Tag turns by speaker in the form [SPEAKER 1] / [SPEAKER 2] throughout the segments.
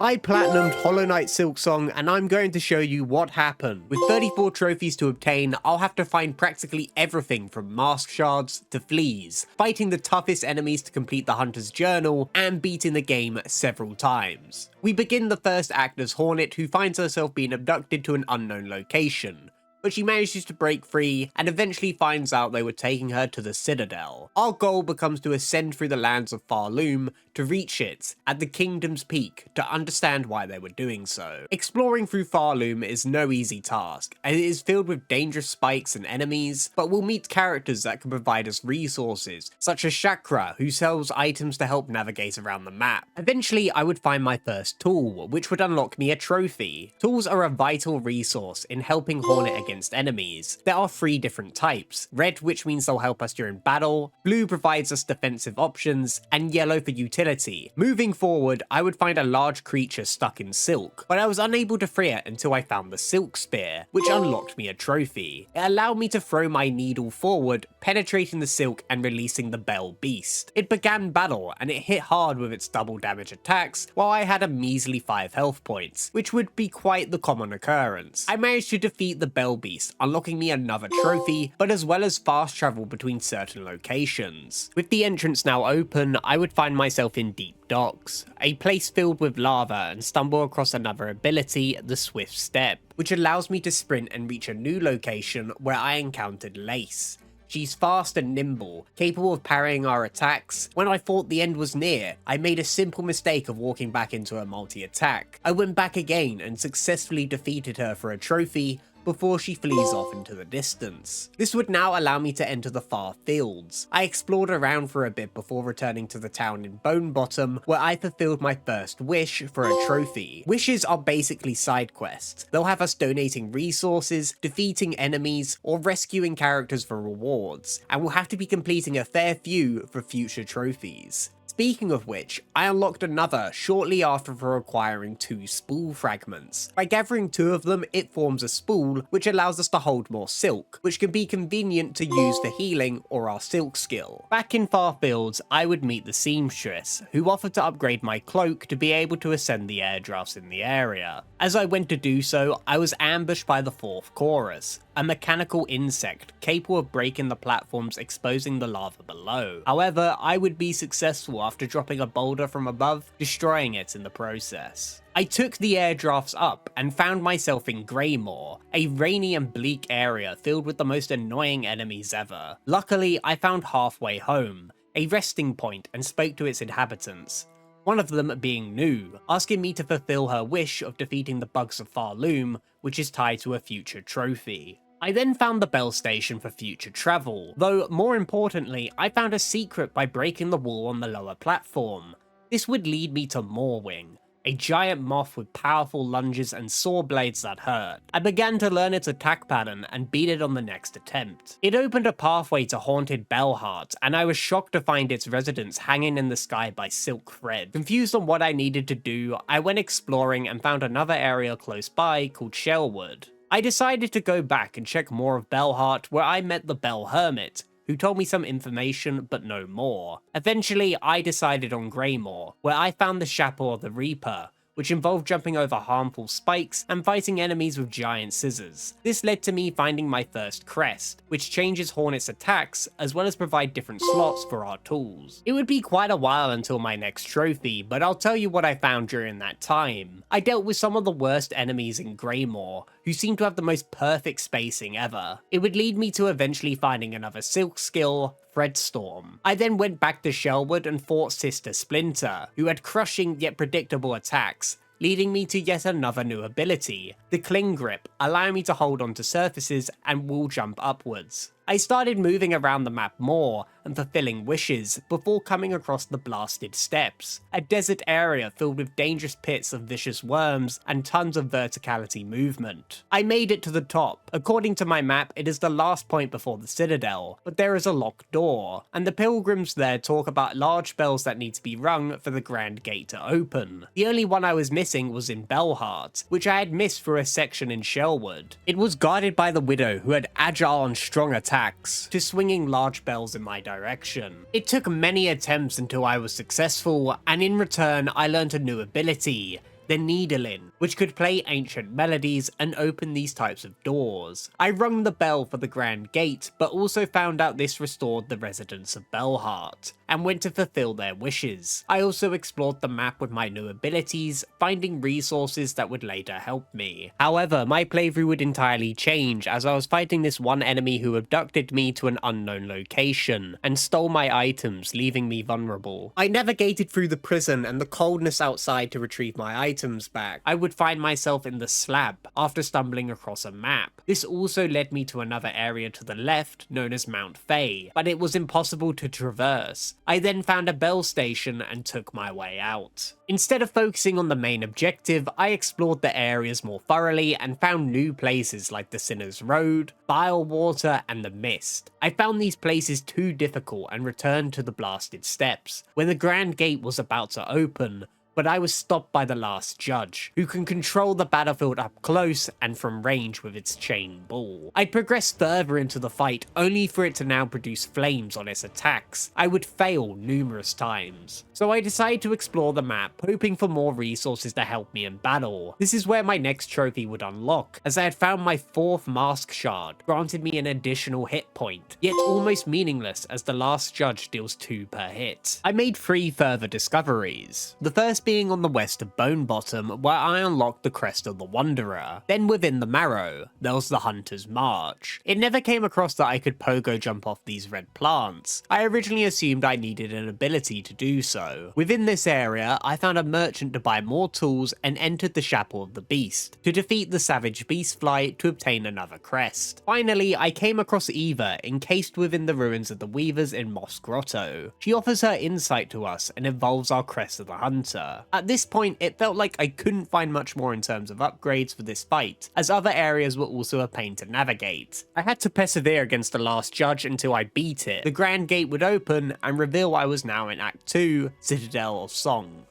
[SPEAKER 1] I platinumed Hollow Knight Silksong, and I'm going to show you what happened. With 34 trophies to obtain, I'll have to find practically everything from mask shards to fleas, fighting the toughest enemies to complete the Hunter's Journal, and beating the game several times. We begin the first act as Hornet, who finds herself being abducted to an unknown location, but she manages to break free and eventually finds out they were taking her to the Citadel. Our goal becomes to ascend through the lands of Farloom to reach it at the Kingdom's Peak to understand why they were doing so. Exploring through Farloom is no easy task, and it is filled with dangerous spikes and enemies, but we'll meet characters that can provide us resources, such as Chakra, who sells items to help navigate around the map. Eventually, I would find my first tool, which would unlock me a trophy. Tools are a vital resource in helping Hornet against enemies. There are 3 different types: red, which means they'll help us during battle, blue provides us defensive options, and yellow for utility. Moving forward, I would find a large creature stuck in silk, but I was unable to free it until I found the silk spear, which unlocked me a trophy. It allowed me to throw my needle forward, penetrating the silk and releasing the bell beast. It began battle, and it hit hard with its double damage attacks, while I had a measly 5 health points, which would be quite the common occurrence. I managed to defeat the bell beast, unlocking me another trophy, but as well as fast travel between certain locations. With the entrance now open, I would find myself in Deep Docks, a place filled with lava, and stumble across another ability, the Swift Step, which allows me to sprint and reach a new location where I encountered Lace. She's fast and nimble, capable of parrying our attacks. When I thought the end was near, I made a simple mistake of walking back into a multi-attack. I went back again and successfully defeated her for a trophy, before she flees off into the distance. This would now allow me to enter the far fields. I explored around for a bit before returning to the town in Bone Bottom, where I fulfilled my first wish for a trophy. Wishes are basically side quests. They'll have us donating resources, defeating enemies, or rescuing characters for rewards, and we'll have to be completing a fair few for future trophies. Speaking of which, I unlocked another shortly after for acquiring 2 spool fragments. By gathering 2 of them, it forms a spool which allows us to hold more silk, which can be convenient to use for healing or our silk skill. Back in Farfields, I would meet the seamstress, who offered to upgrade my cloak to be able to ascend the air drafts in the area. As I went to do so, I was ambushed by the 4th chorus, a mechanical insect capable of breaking the platforms, exposing the lava below. However, I would be successful after dropping a boulder from above, destroying it in the process. I took the air drafts up and found myself in Greymoor, a rainy and bleak area filled with the most annoying enemies ever. Luckily, I found halfway home, a resting point, and spoke to its inhabitants. One of them being New, asking me to fulfill her wish of defeating the bugs of Farloom, which is tied to a future trophy. I then found the bell station for future travel, though more importantly, I found a secret by breaking the wall on the lower platform. This would lead me to Moorwing, a giant moth with powerful lunges and saw blades that hurt. I began to learn its attack pattern and beat it on the next attempt. It opened a pathway to haunted Bellheart, and I was shocked to find its residents hanging in the sky by silk thread. Confused on what I needed to do, I went exploring and found another area close by called Shellwood. I decided to go back and check more of Bellheart, where I met the Bell Hermit, who told me some information but no more. Eventually, I decided on Greymoor, where I found the Chapel of the Reaper, which involved jumping over harmful spikes and fighting enemies with giant scissors. This led to me finding my first crest, which changes Hornet's attacks as well as provide different slots for our tools. It would be quite a while until my next trophy, but I'll tell you what I found during that time. I dealt with some of the worst enemies in Greymoor, who seemed to have the most perfect spacing ever. It would lead me to eventually finding another silk skill, Threadstorm. I then went back to Shellwood and fought Sister Splinter, who had crushing yet predictable attacks, leading me to yet another new ability, the Cling Grip, allowing me to hold onto surfaces and wall jump upwards. I started moving around the map more and fulfilling wishes before coming across the Blasted Steps, a desert area filled with dangerous pits of vicious worms and tons of verticality movement. I made it to the top. According to my map, it is the last point before the Citadel, but there is a locked door, and the pilgrims there talk about large bells that need to be rung for the Grand Gate to open. The only one I was missing was in Bellheart, which I had missed through a section in Shellwood. It was guarded by the Widow, who had agile and strong attacks, to swinging large bells in my direction. It took many attempts until I was successful, and in return I learned a new ability, the needling, which could play ancient melodies and open these types of doors. I rung the bell for the Grand Gate, but also found out this restored the residents of Bellheart, and went to fulfill their wishes. I also explored the map with my new abilities, finding resources that would later help me. However, my playthrough would entirely change as I was fighting this one enemy who abducted me to an unknown location, and stole my items, leaving me vulnerable. I navigated through the prison and the coldness outside to retrieve my items back. I would find myself in the slab after stumbling across a map. This also led me to another area to the left known as Mount Fae, but it was impossible to traverse. I then found a bell station and took my way out. Instead of focusing on the main objective, I explored the areas more thoroughly and found new places like the Sinner's Road, Bilewater, and the Mist. I found these places too difficult and returned to the Blasted Steps, when the Grand Gate was about to open, but I was stopped by the last judge, who can control the battlefield up close and from range with its chain ball. I progressed further into the fight, only for it to now produce flames on its attacks. I would fail numerous times. So I decided to explore the map, hoping for more resources to help me in battle. This is where my next trophy would unlock, as I had found my 4th mask shard, granted me an additional hit point, yet almost meaningless as the last judge deals 2 per hit. I made 3 further discoveries. The first being on the west of Bone Bottom, where I unlocked the Crest of the Wanderer. Then within the Marrow, there was the Hunter's March. It never came across that I could pogo jump off these red plants. I originally assumed I needed an ability to do so. Within this area, I found a merchant to buy more tools and entered the Chapel of the Beast, to defeat the Savage Beastfly to obtain another crest. Finally, I came across Eva, encased within the ruins of the Weavers in Moss Grotto. She offers her insight to us and involves our Crest of the Hunter. At this point, it felt like I couldn't find much more in terms of upgrades for this fight, as other areas were also a pain to navigate. I had to persevere against the last judge until I beat it. The Grand Gate would open and reveal I was now in Act 2, Citadel of Song.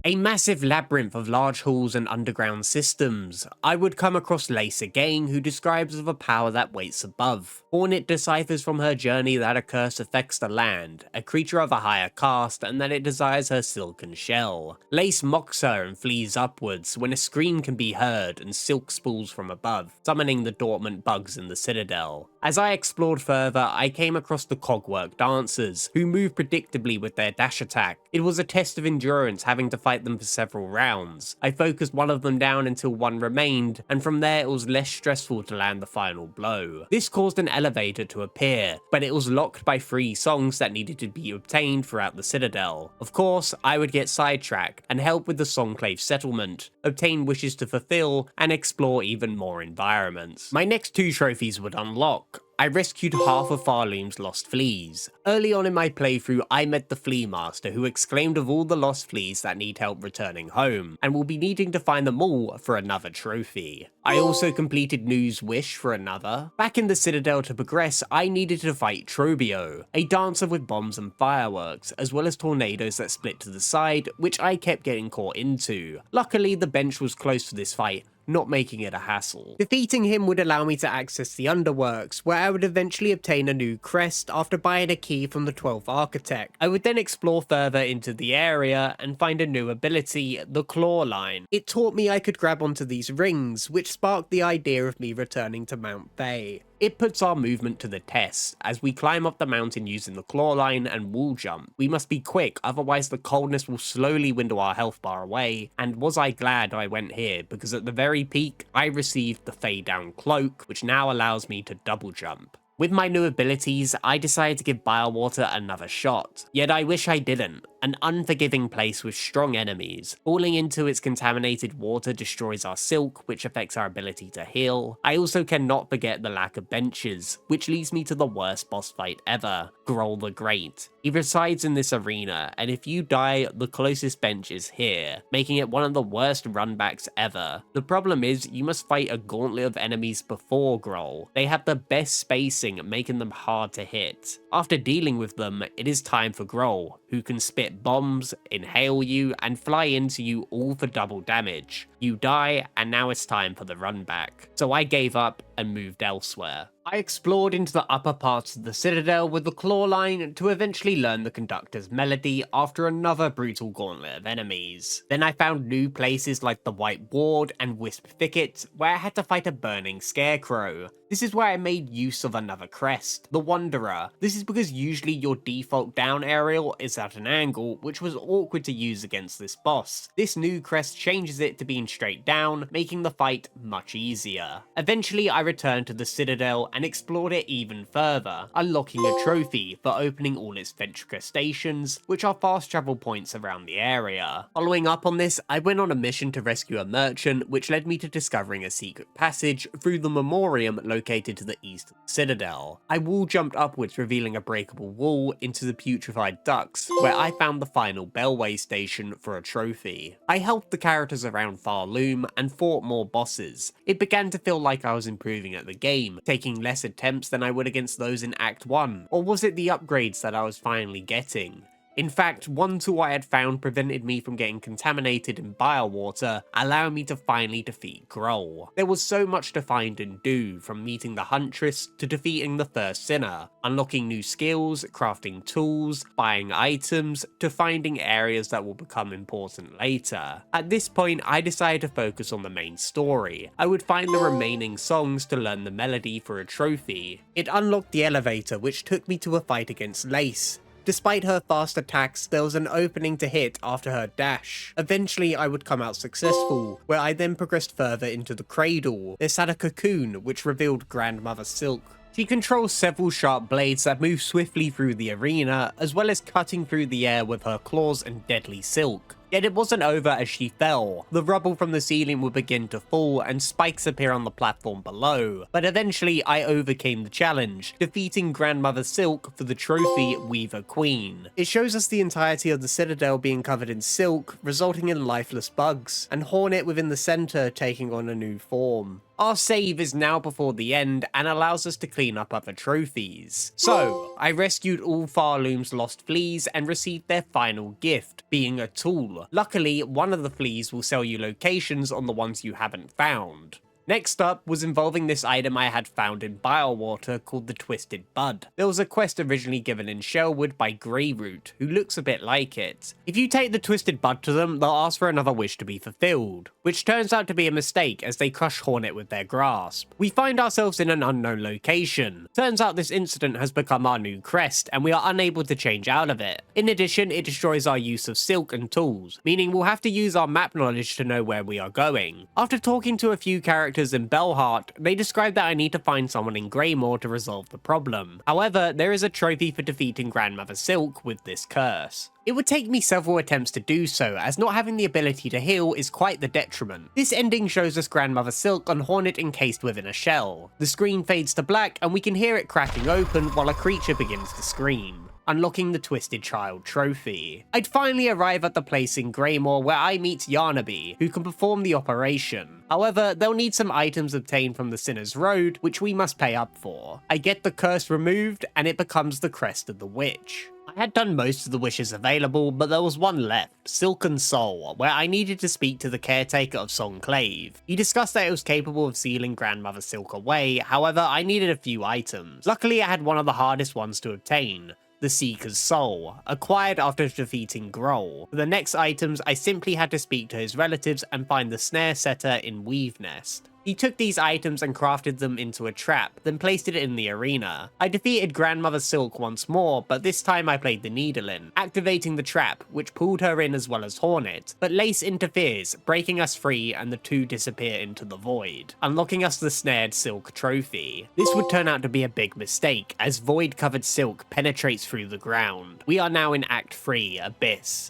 [SPEAKER 1] A massive labyrinth of large halls and underground systems. I would come across Lace again, who describes of a power that waits above. Hornet deciphers from her journey that a curse affects the land, a creature of a higher caste, and that it desires her silken shell. Lace mocks her and flees upwards, when a scream can be heard and silk spools from above, summoning the dormant bugs in the Citadel. As I explored further, I came across the Cogwork Dancers, who move predictably with their dash attack. It was a test of endurance, having to fight them for several rounds. I focused one of them down until one remained, and from there it was less stressful to land the final blow. This caused an elevator to appear, but it was locked by 3 songs that needed to be obtained throughout the Citadel. Of course, I would get sidetracked and help with the Songclave settlement, obtain wishes to fulfill, and explore even more environments. My next 2 trophies would unlock. I rescued half of Farloom's lost fleas. Early on in my playthrough, I met the Flea Master, who exclaimed of all the lost fleas that need help returning home, and will be needing to find them all for another trophy. I also completed New's wish for another. Back in the Citadel to progress, I needed to fight Trobio, a dancer with bombs and fireworks, as well as tornadoes that split to the side, which I kept getting caught into. Luckily, the bench was close to this fight, not making it a hassle. Defeating him would allow me to access the Underworks, where I would eventually obtain a new crest after buying a key from the 12th Architect. I would then explore further into the area and find a new ability, the Claw Line. It taught me I could grab onto these rings, which sparked the idea of me returning to Mount Fae. It puts our movement to the test, as we climb up the mountain using the claw line and wall jump. We must be quick, otherwise the coldness will slowly dwindle our health bar away, and was I glad I went here, because at the very peak, I received the Fade Down Cloak, which now allows me to double jump. With my new abilities, I decided to give Bilewater another shot, yet I wish I didn't, an unforgiving place with strong enemies. Falling into its contaminated water destroys our silk, which affects our ability to heal. I also cannot forget the lack of benches, which leads me to the worst boss fight ever, Groll the Great. He resides in this arena, and if you die, the closest bench is here, making it one of the worst runbacks ever. The problem is, you must fight a gauntlet of enemies before Groll. They have the best spacing, making them hard to hit. After dealing with them, it is time for Groll, who can spit bombs, inhale you, and fly into you all for double damage. You die, and now it's time for the run back. So I gave up and moved elsewhere. I explored into the upper parts of the Citadel with the claw line to eventually learn the conductor's melody after another brutal gauntlet of enemies. Then I found new places like the White Ward and Wisp Thicket, where I had to fight a burning scarecrow. This is where I made use of another crest, the Wanderer. This is because usually your default down aerial is at an angle, which was awkward to use against this boss. This new crest changes it to being straight down, making the fight much easier. Eventually I returned to the Citadel and explored it even further, unlocking a trophy for opening all its Ventrica stations, which are fast travel points around the area. Following up on this, I went on a mission to rescue a merchant, which led me to discovering a secret passage through the Memoriam located to the east of the Citadel. I wall jumped upwards, revealing a breakable wall into the putrefied ducts, where I found the final Bellway station for a trophy. I helped the characters around Farloom and fought more bosses. It began to feel like I was improving at the game, taking less attempts than I would against those in Act 1, or was it the upgrades that I was finally getting? In fact, one tool I had found prevented me from getting contaminated in bile water, allowing me to finally defeat Groll. There was so much to find and do, from meeting the Huntress to defeating the first Sinner, unlocking new skills, crafting tools, buying items, to finding areas that will become important later. At this point, I decided to focus on the main story. I would find the remaining songs to learn the melody for a trophy. It unlocked the elevator, which took me to a fight against Lace. Despite her fast attacks, there was an opening to hit after her dash. Eventually, I would come out successful, where I then progressed further into the cradle. This had a cocoon, which revealed Grandmother Silk. She controls several sharp blades that move swiftly through the arena, as well as cutting through the air with her claws and deadly silk. Yet it wasn't over as she fell. The rubble from the ceiling would begin to fall and spikes appear on the platform below. But eventually I overcame the challenge, defeating Grandmother Silk for the trophy Weaver Queen. It shows us the entirety of the Citadel being covered in silk, resulting in lifeless bugs, and Hornet within the center taking on a new form. Our save is now before the end and allows us to clean up other trophies. So, I rescued all Farloom's lost fleas and received their final gift, being a tool. Luckily, one of the fleas will sell you locations on the ones you haven't found. Next up was involving this item I had found in Bilewater called the Twisted Bud. There was a quest originally given in Shellwood by Greyroot, who looks a bit like it. If you take the Twisted Bud to them, they'll ask for another wish to be fulfilled, which turns out to be a mistake as they crush Hornet with their grasp. We find ourselves in an unknown location. Turns out this incident has become our new crest, and we are unable to change out of it. In addition, it destroys our use of silk and tools, meaning we'll have to use our map knowledge to know where we are going. After talking to a few characters in Bellheart, they described that I need to find someone in Greymoor to resolve the problem. However, there is a trophy for defeating Grandmother Silk with this curse. It would take me several attempts to do so, as not having the ability to heal is quite the detriment. This ending shows us Grandmother Silk on Hornet encased within a shell. The screen fades to black and we can hear it cracking open while a creature begins to scream, unlocking the Twisted Child trophy. I'd finally arrive at the place in Greymoor where I meet Yarnaby, who can perform the operation. However, they'll need some items obtained from the Sinner's Road, which we must pay up for. I get the curse removed, and it becomes the crest of the witch. I had done most of the wishes available, but there was one left, Silken Soul, where I needed to speak to the caretaker of Songclave. He discussed that it was capable of sealing Grandmother Silk away, however I needed a few items. Luckily I had one of the hardest ones to obtain, the Seeker's Soul, acquired after defeating Groll. For the next items, I simply had to speak to his relatives and find the snare setter in Weave Nest. He took these items and crafted them into a trap, then placed it in the arena. I defeated Grandmother Silk once more, but this time I played the Needle-in, activating the trap, which pulled her in as well as Hornet, but Lace interferes, breaking us free and the two disappear into the void, unlocking us the snared Silk trophy. This would turn out to be a big mistake, as void-covered Silk penetrates through the ground. We are now in Act 3, Abyss.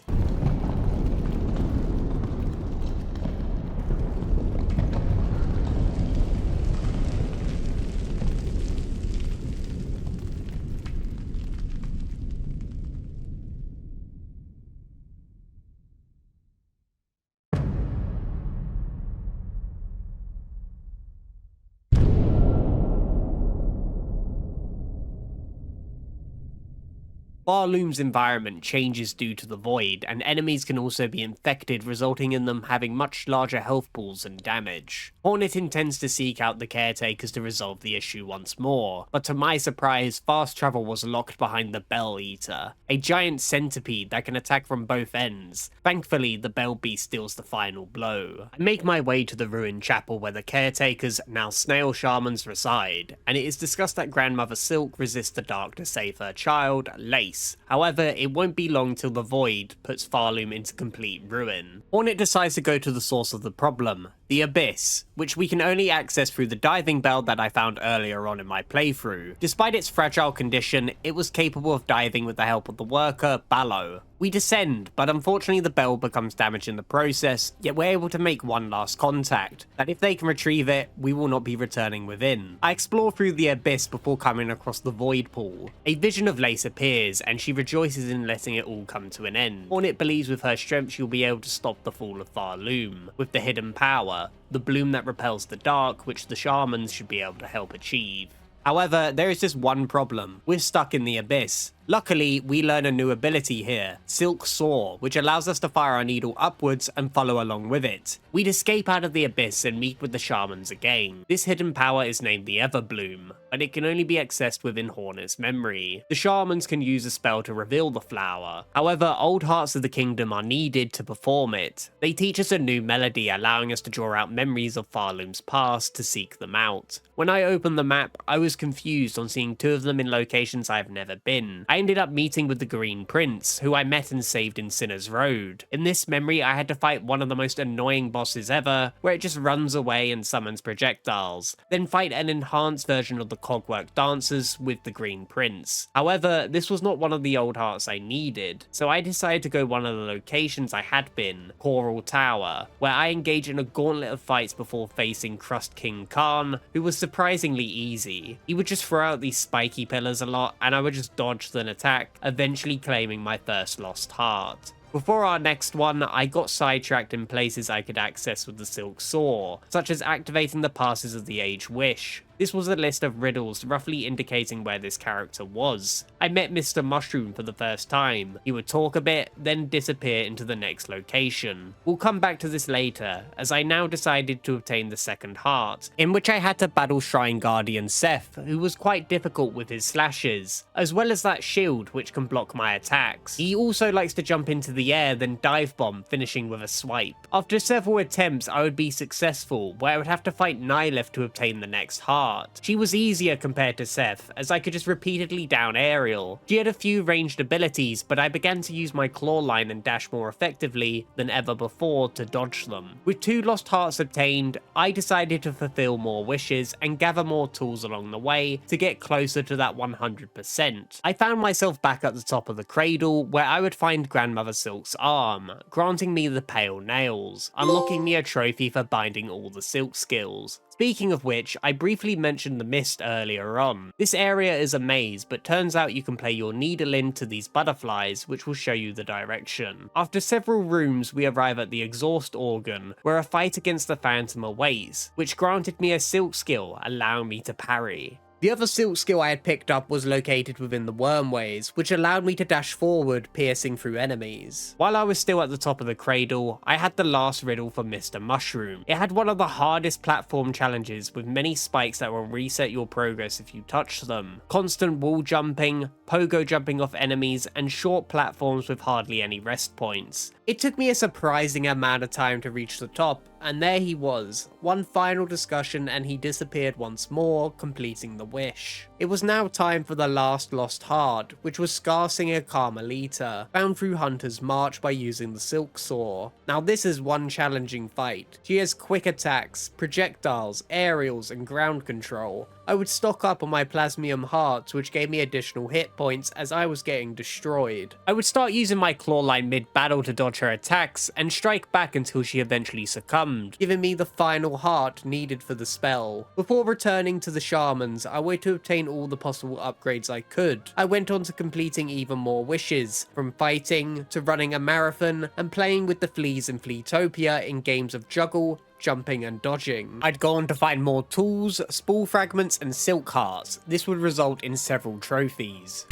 [SPEAKER 1] Barloom's environment changes due to the void, and enemies can also be infected, resulting in them having much larger health pools and damage. Hornet intends to seek out the caretakers to resolve the issue once more, but to my surprise, fast travel was locked behind the Bell Eater, a giant centipede that can attack from both ends. Thankfully, the Bell Beast deals the final blow. I make my way to the ruined chapel where the caretakers, now snail shamans, reside, and it is discussed that Grandmother Silk resists the dark to save her child, Lace. However, it won't be long till the void puts Farloom into complete ruin. Hornet decides to go to the source of the problem, the Abyss, which we can only access through the diving bell that I found earlier on in my playthrough. Despite its fragile condition, it was capable of diving with the help of the worker, Ballo. We descend, but unfortunately the bell becomes damaged in the process, yet we're able to make one last contact, that if they can retrieve it, we will not be returning within. I explore through the Abyss before coming across the void pool. A vision of Lace appears, and she rejoices in letting it all come to an end. Hornet believes with her strength she'll be able to stop the fall of Farloom, with the hidden power, the bloom that repels the dark, which the shamans should be able to help achieve. However, there is just one problem. We're stuck in the Abyss. Luckily, we learn a new ability here, Silksong, which allows us to fire our needle upwards and follow along with it. We'd escape out of the Abyss and meet with the shamans again. This hidden power is named the Everbloom, but it can only be accessed within Hornet's memory. The shamans can use a spell to reveal the flower. However, old hearts of the kingdom are needed to perform it. They teach us a new melody, allowing us to draw out memories of Farloom's past to seek them out. When I opened the map, I was confused on seeing two of them in locations I've never been. I ended up meeting with the Green Prince, who I met and saved in Sinner's Road. In this memory, I had to fight one of the most annoying bosses ever, where it just runs away and summons projectiles, then fight an enhanced version of the Cogwork Dancers with the Green Prince. However, this was not one of the old hearts I needed, so I decided to go one of the locations I had been, Coral Tower, where I engaged in a gauntlet of fights before facing Crust King Khan, who was surprisingly easy. He would just throw out these spiky pillars a lot, and I would just dodge them attack, eventually claiming my first lost heart. Before our next one, I got sidetracked in places I could access with the Silksong, such as activating the passes of the Age Wish. This was a list of riddles roughly indicating where this character was. I met Mr. Mushroom for the first time. He would talk a bit, then disappear into the next location. We'll come back to this later, as I now decided to obtain the second heart, in which I had to battle Shrine Guardian Seth, who was quite difficult with his slashes, as well as that shield which can block my attacks. He also likes to jump into the air, then dive bomb, finishing with a swipe. After several attempts, I would be successful, where I would have to fight Nyleth to obtain the next heart. She was easier compared to Seth, as I could just repeatedly down aerial. She had a few ranged abilities, but I began to use my claw line and dash more effectively than ever before to dodge them. With 2 lost hearts obtained, I decided to fulfill more wishes and gather more tools along the way to get closer to that 100%. I found myself back at the top of the cradle, where I would find Grandmother Silk's arm, granting me the pale nails, unlocking me a trophy for binding all the Silk skills. Speaking of which, I briefly mentioned the mist earlier on. This area is a maze, but turns out you can play your needle into these butterflies, which will show you the direction. After several rooms, we arrive at the exhaust organ, where a fight against the Phantom awaits, which granted me a silk skill, allowing me to parry. The other silk skill I had picked up was located within the wormways, which allowed me to dash forward, piercing through enemies. While I was still at the top of the cradle, I had the last riddle for Mr. Mushroom. It had one of the hardest platform challenges, with many spikes that will reset your progress if you touch them, constant wall jumping, pogo jumping off enemies, and short platforms with hardly any rest points. It took me a surprising amount of time to reach the top, and there he was. One final discussion and he disappeared once more, completing the wish. It was now time for the last lost heart, which was Scarsinger Carmelita, found through Hunter's March by using the Silksong. Now this is one challenging fight. She has quick attacks, projectiles, aerials, and ground control. I would stock up on my plasmium hearts, which gave me additional hit points as I was getting destroyed. I would start using my claw line mid-battle to dodge her attacks, and strike back until she eventually succumbed, giving me the final heart needed for the spell. Before returning to the shamans, I waited to obtain all the possible upgrades I could. I went on to completing even more wishes, from fighting, to running a marathon, and playing with the fleas in Fleatopia in games of juggle, jumping and dodging. I'd go on to find more tools, spool fragments, and silk hearts. This would result in several trophies.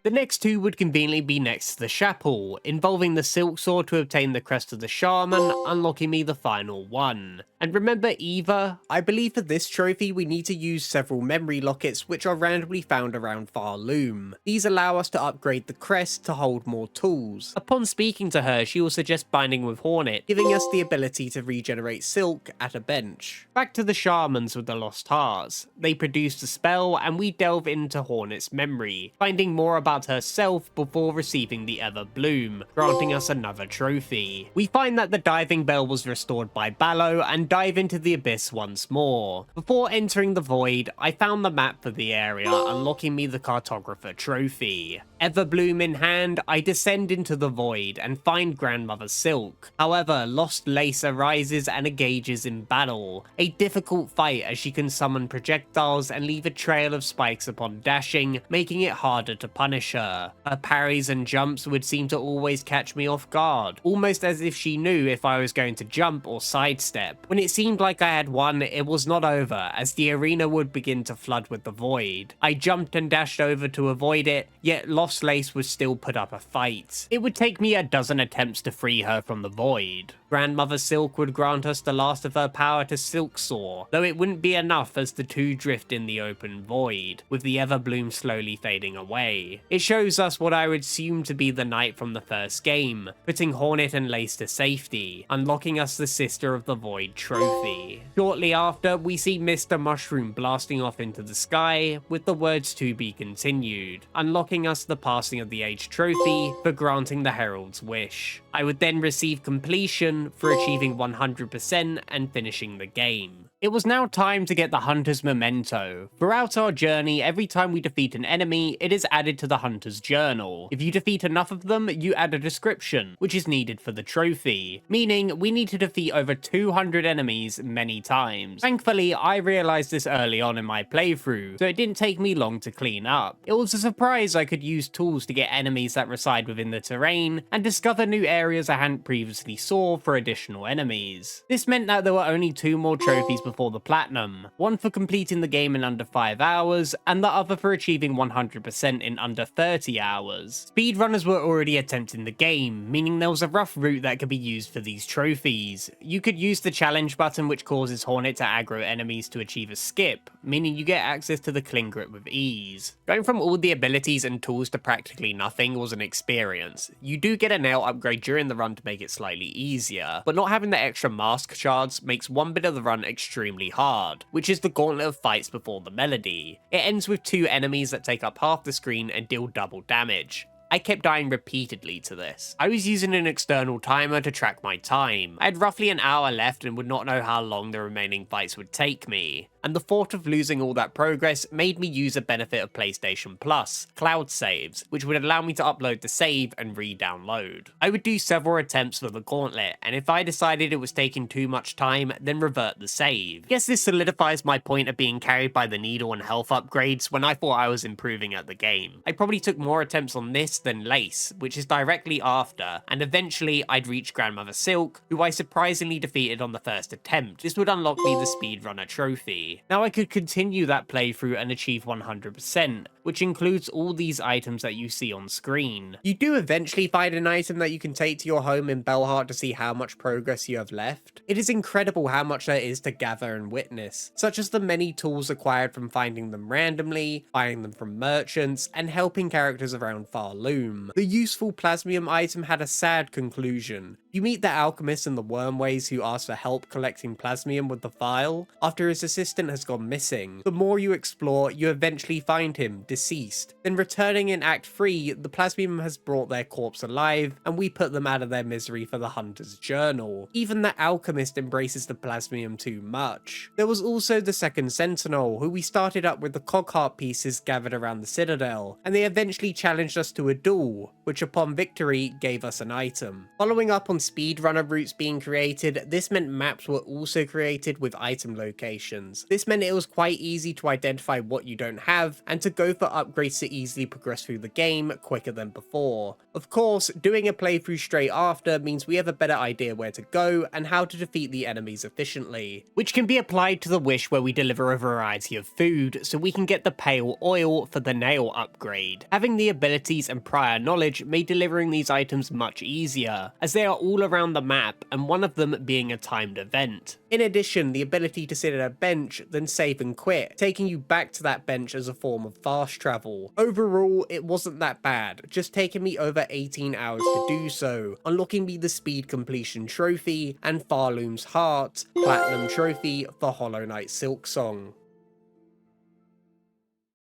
[SPEAKER 1] The next two would conveniently be next to the chapel, involving the Silksong to obtain the crest of the shaman, unlocking me the final one. And remember Eva? I believe for this trophy we need to use several memory lockets which are randomly found around Farloom. These allow us to upgrade the crest to hold more tools. Upon speaking to her, she will suggest binding with Hornet, giving us the ability to regenerate silk at a bench. Back to the shamans with the lost hearts. They produce a spell and we delve into Hornet's memory, finding more about herself before receiving the Ever Bloom, granting us another trophy. We find that the diving bell was restored by Ballo and dive into the abyss once more. Before entering the void, I found the map for the area, unlocking me the cartographer trophy. Ever Bloom in hand, I descend into the void and find Grandmother Silk. However, Lost Lace arises and engages in battle. A difficult fight as she can summon projectiles and leave a trail of spikes upon dashing, making it harder to punish her. Her parries and jumps would seem to always catch me off guard, almost as if she knew if I was going to jump or sidestep. When it seemed like I had won, it was not over, as the arena would begin to flood with the void. I jumped and dashed over to avoid it, yet Lost Lace would still put up a fight. It would take me a dozen attempts to free her from the void. Grandmother Silk would grant us the last of her power to Silksong, though it wouldn't be enough as the two drift in the open void, with the Everbloom slowly fading away. It shows us what I would assume to be the knight from the first game, putting Hornet and Lace to safety, unlocking us the Sister of the Void trophy. Shortly after, we see Mr. Mushroom blasting off into the sky, with the words "to be continued," unlocking us the Passing of the Age trophy for granting the Herald's wish. I would then receive completion for achieving 100% and finishing the game. It was now time to get the Hunter's Memento. Throughout our journey, every time we defeat an enemy, it is added to the Hunter's Journal. If you defeat enough of them, you add a description, which is needed for the trophy, meaning we need to defeat over 200 enemies many times. Thankfully, I realized this early on in my playthrough, so it didn't take me long to clean up. It was a surprise I could use tools to get enemies that reside within the terrain, and discover new areas I hadn't previously saw for additional enemies. This meant that there were only 2 more trophies before the platinum, one for completing the game in under 5 hours, and the other for achieving 100% in under 30 hours. Speedrunners were already attempting the game, meaning there was a rough route that could be used for these trophies. You could use the challenge button, which causes Hornet to aggro enemies to achieve a skip, meaning you get access to the Cling Grip with ease. Going from all the abilities and tools to practically nothing was an experience. You do get a nail upgrade during the run to make it slightly easier, but not having the extra mask shards makes one bit of the run extremely hard, which is the gauntlet of fights before the melody. It ends with 2 enemies that take up half the screen and deal double damage. I kept dying repeatedly to this. I was using an external timer to track my time. I had roughly an hour left and would not know how long the remaining fights would take me. And the thought of losing all that progress made me use a benefit of PlayStation Plus, cloud saves, which would allow me to upload the save and re-download. I would do several attempts for the gauntlet, and if I decided it was taking too much time, then revert the save. Guess this solidifies my point of being carried by the needle and health upgrades when I thought I was improving at the game. I probably took more attempts on this then Lace, which is directly after, and eventually I'd reach Grandmother Silk, who I surprisingly defeated on the first attempt. This would unlock me the speedrunner trophy. Now I could continue that playthrough and achieve 100%, which includes all these items that you see on screen. You do eventually find an item that you can take to your home in Belheart to see how much progress you have left. It is incredible how much there is to gather and witness, such as the many tools acquired from finding them randomly, buying them from merchants, and helping characters around Farloom. The useful Plasmium item had a sad conclusion. You meet the alchemist and the Wormways who ask for help collecting Plasmium with the file after his assistant has gone missing. The more you explore, you eventually find him deceased. Then returning in Act 3, the Plasmium has brought their corpse alive, and we put them out of their misery for the Hunter's Journal. Even the alchemist embraces the Plasmium too much. There was also the second Sentinel, who we started up with the Cogheart pieces gathered around the Citadel, and they eventually challenged us to a duel, which upon victory gave us an item. Following up on speedrunner routes being created, this meant maps were also created with item locations. This meant it was quite easy to identify what you don't have, and to go for upgrades to easily progress through the game quicker than before. Of course, doing a playthrough straight after means we have a better idea where to go and how to defeat the enemies efficiently, which can be applied to the Wish where we deliver a variety of food so we can get the pale oil for the nail upgrade. Having the abilities and prior knowledge made delivering these items much easier, as they are all around the map and one of them being a timed event. In addition, the ability to sit at a bench, then save and quit, taking you back to that bench as a form of fast travel. Overall, it wasn't that bad, just taking me over 18 hours to do so, unlocking me the speed completion trophy and Farloom's Heart, platinum trophy for Hollow Knight Silksong.